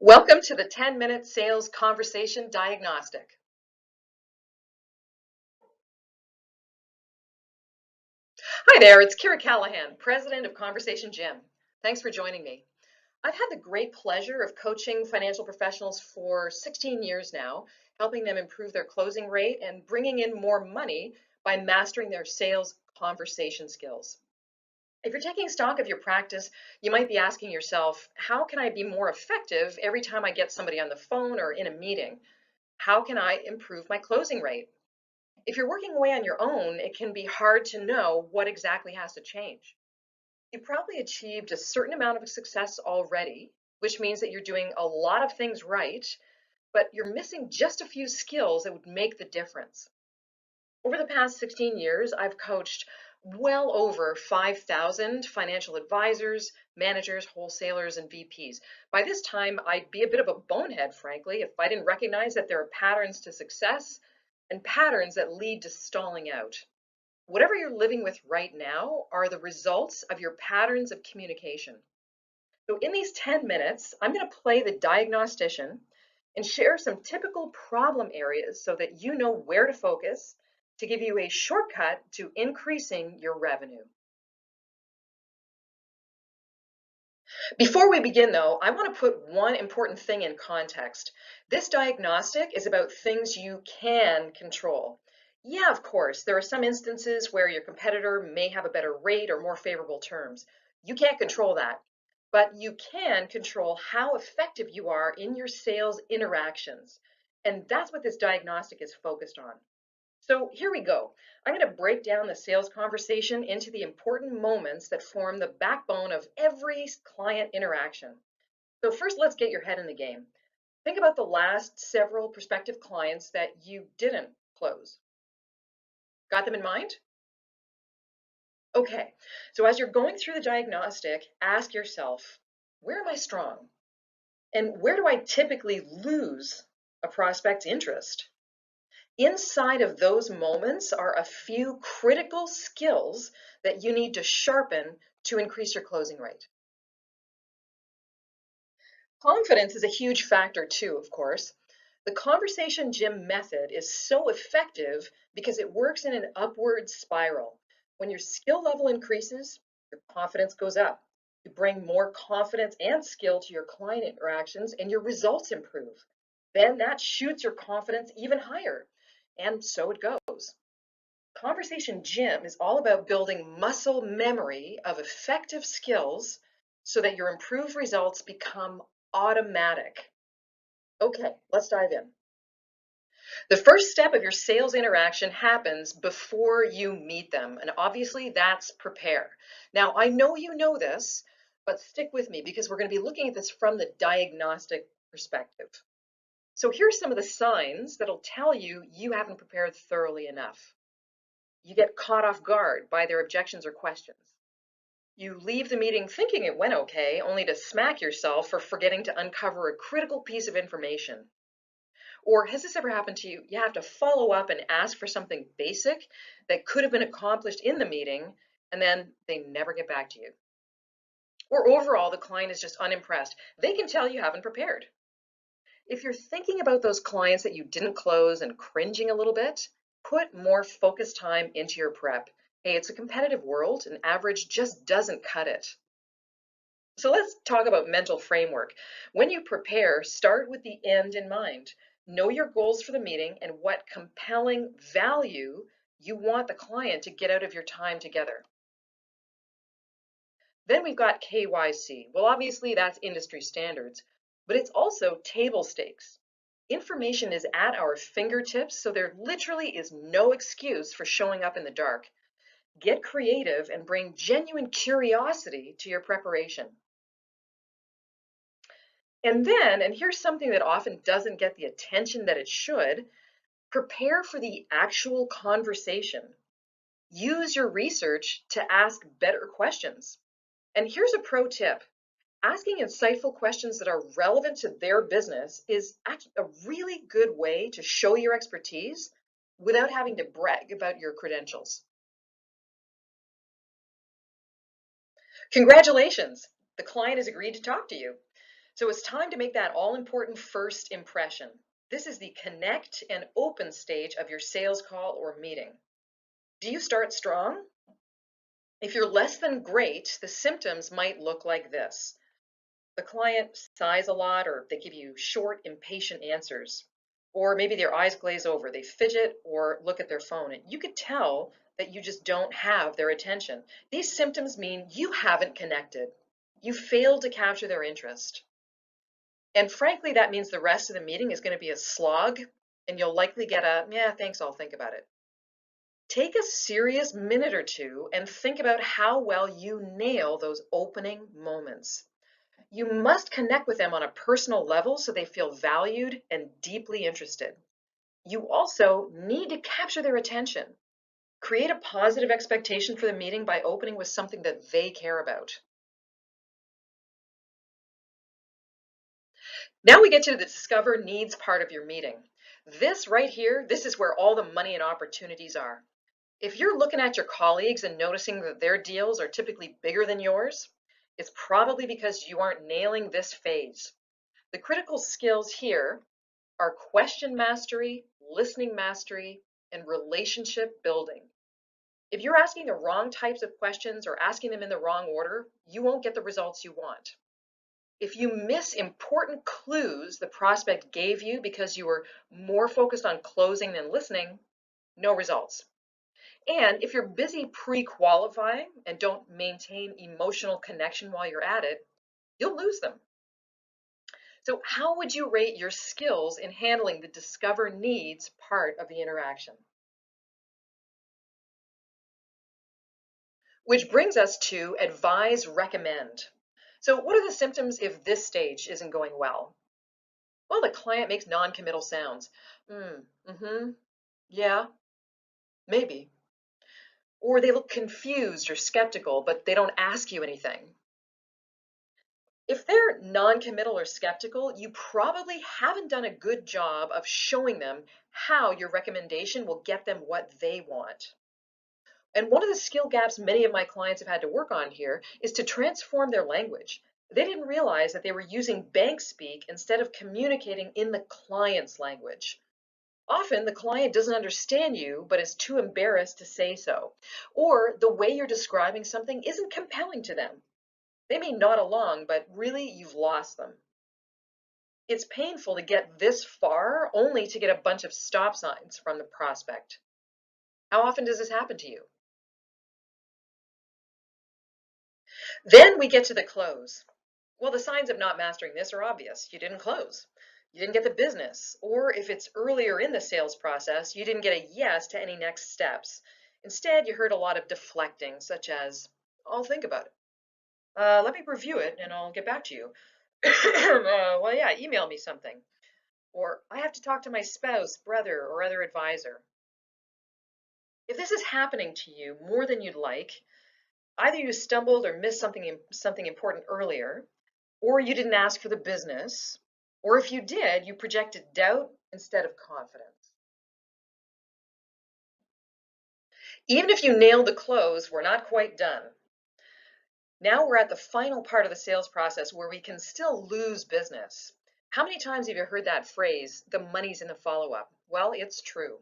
Welcome to the 10-minute sales conversation diagnostic. Hi there, it's Kira Callahan, president of Conversation Gym. Thanks for joining me. I've had the great pleasure of coaching financial professionals for 16 years now, helping them improve their closing rate and bringing in more money by mastering their sales conversation skills. If you're taking stock of your practice, you might be asking yourself, how can I be more effective every time I get somebody on the phone or in a meeting? How can I improve my closing rate? If you're working away on your own, it can be hard to know what exactly has to change. You probably achieved a certain amount of success already, which means that you're doing a lot of things right, but you're missing just a few skills that would make the difference. Over the past 16 years, I've coached well over 5,000 financial advisors, managers, wholesalers, and VPs. By this time, I'd be a bit of a bonehead, frankly, if I didn't recognize that there are patterns to success and patterns that lead to stalling out. Whatever you're living with right now are the results of your patterns of communication. So in these 10 minutes, I'm going to play the diagnostician and share some typical problem areas so that you know where to focus to give you a shortcut to increasing your revenue. Before we begin though, I want to put one important thing in context. This diagnostic is about things you can control. Yeah, of course, there are some instances where your competitor may have a better rate or more favorable terms. You can't control that, but you can control how effective you are in your sales interactions. And that's what this diagnostic is focused on. So here we go. I'm going to break down the sales conversation into the important moments that form the backbone of every client interaction. So first, let's get your head in the game. Think about the last several prospective clients that you didn't close. Got them in mind? Okay, so as you're going through the diagnostic, ask yourself, where am I strong? And where do I typically lose a prospect's interest? Inside of those moments are a few critical skills that you need to sharpen to increase your closing rate. Confidence is a huge factor too, of course. The Conversation Gym method is so effective because it works in an upward spiral. When your skill level increases, your confidence goes up. You bring more confidence and skill to your client interactions and your results improve. Then that shoots your confidence even higher. And so it goes. Conversation Gym is all about building muscle memory of effective skills so that your improved results become automatic. Okay, let's dive in. The first step of your sales interaction happens before you meet them, and obviously that's prepare. Now, I know you know this, but stick with me because we're going to be looking at this from the diagnostic perspective. So here's some of the signs that'll tell you you haven't prepared thoroughly enough. You get caught off guard by their objections or questions. You leave the meeting thinking it went okay, only to smack yourself for forgetting to uncover a critical piece of information. Or has this ever happened to you? You have to follow up and ask for something basic that could have been accomplished in the meeting, and then they never get back to you. Or overall, the client is just unimpressed. They can tell you haven't prepared. If you're thinking about those clients that you didn't close and cringing a little bit, put more focused time into your prep. Hey, it's a competitive world, and average just doesn't cut it. So let's talk about mental framework. When you prepare, start with the end in mind. Know your goals for the meeting and what compelling value you want the client to get out of your time together. Then we've got KYC. Well, obviously that's industry standards, but it's also table stakes. Information is at our fingertips, so there literally is no excuse for showing up in the dark. Get creative and bring genuine curiosity to your preparation. And then, and here's something that often doesn't get the attention that it should, prepare for the actual conversation. Use your research to ask better questions. And here's a pro tip. Asking insightful questions that are relevant to their business is actually a really good way to show your expertise without having to brag about your credentials. Congratulations, the client has agreed to talk to you. So it's time to make that all-important first impression. This is the connect and open stage of your sales call or meeting. Do you start strong? If you're less than great, the symptoms might look like this. The client sighs a lot, or they give you short, impatient answers. Or maybe their eyes glaze over, they fidget or look at their phone. And you could tell that you just don't have their attention. These symptoms mean you haven't connected. You failed to capture their interest. And frankly, that means the rest of the meeting is going to be a slog, and you'll likely get a, yeah, thanks, I'll think about it. Take a serious minute or two and think about how well you nail those opening moments. You must connect with them on a personal level so they feel valued and deeply interested. You also need to capture their attention. Create a positive expectation for the meeting by opening with something that they care about. Now we get to the discover needs part of your meeting. This right here, this is where all the money and opportunities are. If you're looking at your colleagues and noticing that their deals are typically bigger than yours, it's probably because you aren't nailing this phase. The critical skills here are question mastery, listening mastery, and relationship building. If you're asking the wrong types of questions or asking them in the wrong order, you won't get the results you want. If you miss important clues the prospect gave you because you were more focused on closing than listening, no results. And if you're busy pre-qualifying and don't maintain emotional connection while you're at it, you'll lose them. So how would you rate your skills in handling the discover needs part of the interaction? Which brings us to advise, recommend. So what are the symptoms if this stage isn't going well? Well, the client makes non-committal sounds. Mm-hmm, yeah, maybe. Or they look confused or skeptical, but they don't ask you anything. If they're non-committal or skeptical, you probably haven't done a good job of showing them how your recommendation will get them what they want. And one of the skill gaps many of my clients have had to work on here is to transform their language. They didn't realize that they were using bank speak instead of communicating in the client's language. Often the client doesn't understand you, but is too embarrassed to say so. Or the way you're describing something isn't compelling to them. They may nod along, but really you've lost them. It's painful to get this far only to get a bunch of stop signs from the prospect. How often does this happen to you? Then we get to the close. Well, the signs of not mastering this are obvious. You didn't close. You didn't get the business. Or if it's earlier in the sales process, you didn't get a yes to any next steps. Instead, you heard a lot of deflecting, such as, I'll think about it. Let me review it and I'll get back to you. Well, yeah, email me something. Or I have to talk to my spouse, brother, or other advisor. If this is happening to you more than you'd like, either you stumbled or missed something important earlier, or you didn't ask for the business, or if you did, you projected doubt instead of confidence. Even if you nailed the close, we're not quite done. Now we're at the final part of the sales process where we can still lose business. How many times have you heard that phrase, the money's in the follow-up? Well, it's true.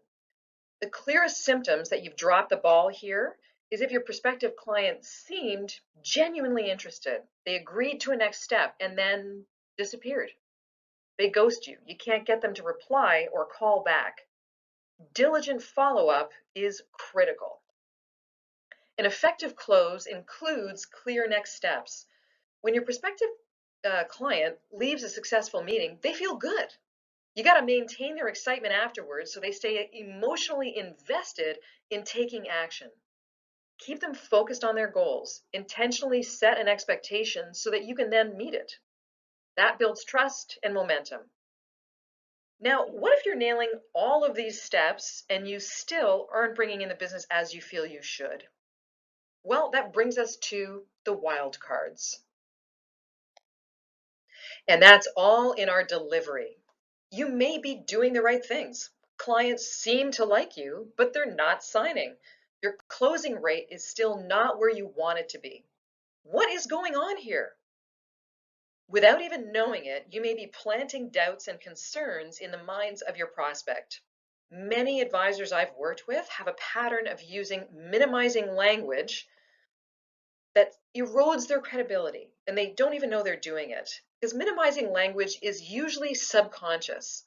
The clearest symptoms that you've dropped the ball here is if your prospective client seemed genuinely interested. They agreed to a next step and then disappeared. They ghost you. You can't get them to reply or call back. Diligent follow-up is critical. An effective close includes clear next steps. When your prospective client leaves a successful meeting, they feel good. You got to maintain their excitement afterwards so they stay emotionally invested in taking action. Keep them focused on their goals. Intentionally set an expectation so that you can then meet it. That builds trust and momentum. Now, what if you're nailing all of these steps and you still aren't bringing in the business as you feel you should? Well, that brings us to the wild cards. And that's all in our delivery. You may be doing the right things. Clients seem to like you, but they're not signing. Your closing rate is still not where you want it to be. What is going on here? Without even knowing it, you may be planting doubts and concerns in the minds of your prospect. Many advisors I've worked with have a pattern of using minimizing language that erodes their credibility, and they don't even know they're doing it. Because minimizing language is usually subconscious.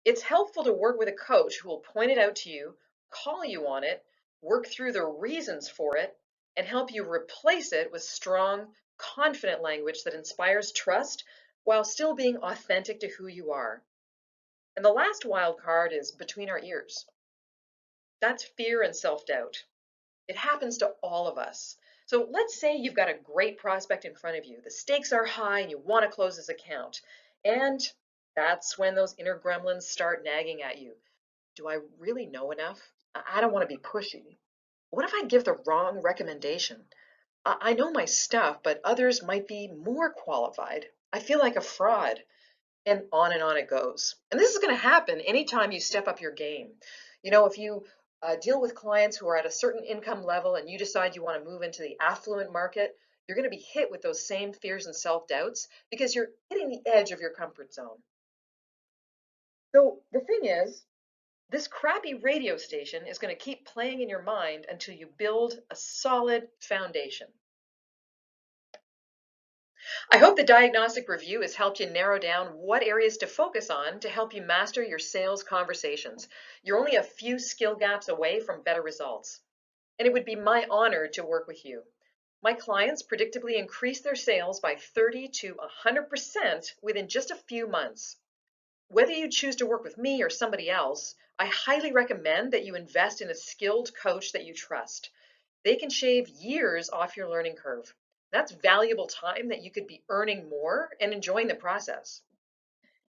It's helpful to work with a coach who will point it out to you, call you on it, work through the reasons for it, and help you replace it with strong, confident language that inspires trust while still being authentic to who you are. And the last wild card is between our ears. That's fear and self-doubt. It happens to all of us. So let's say you've got a great prospect in front of you. The stakes are high and you want to close this account. And that's when those inner gremlins start nagging at you. Do I really know enough? I don't want to be pushy. What if I give the wrong recommendation? I know my stuff, but others might be more qualified. I feel like a fraud. And on it goes. And this is going to happen anytime you step up your game. If you deal with clients who are at a certain income level and you decide you want to move into the affluent market, you're going to be hit with those same fears and self-doubts because you're hitting the edge of your comfort zone. So the thing is, this crappy radio station is going to keep playing in your mind until you build a solid foundation. I hope the diagnostic review has helped you narrow down what areas to focus on to help you master your sales conversations. You're only a few skill gaps away from better results, and it would be my honor to work with you. My clients predictably increase their sales by 30 to 100% within just a few months. Whether you choose to work with me or somebody else, I highly recommend that you invest in a skilled coach that you trust. They can shave years off your learning curve. That's valuable time that you could be earning more and enjoying the process.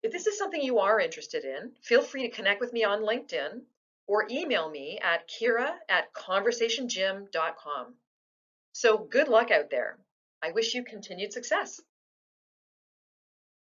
If this is something you are interested in, feel free to connect with me on LinkedIn or email me at kira@conversationgym.com. So good luck out there. I wish you continued success.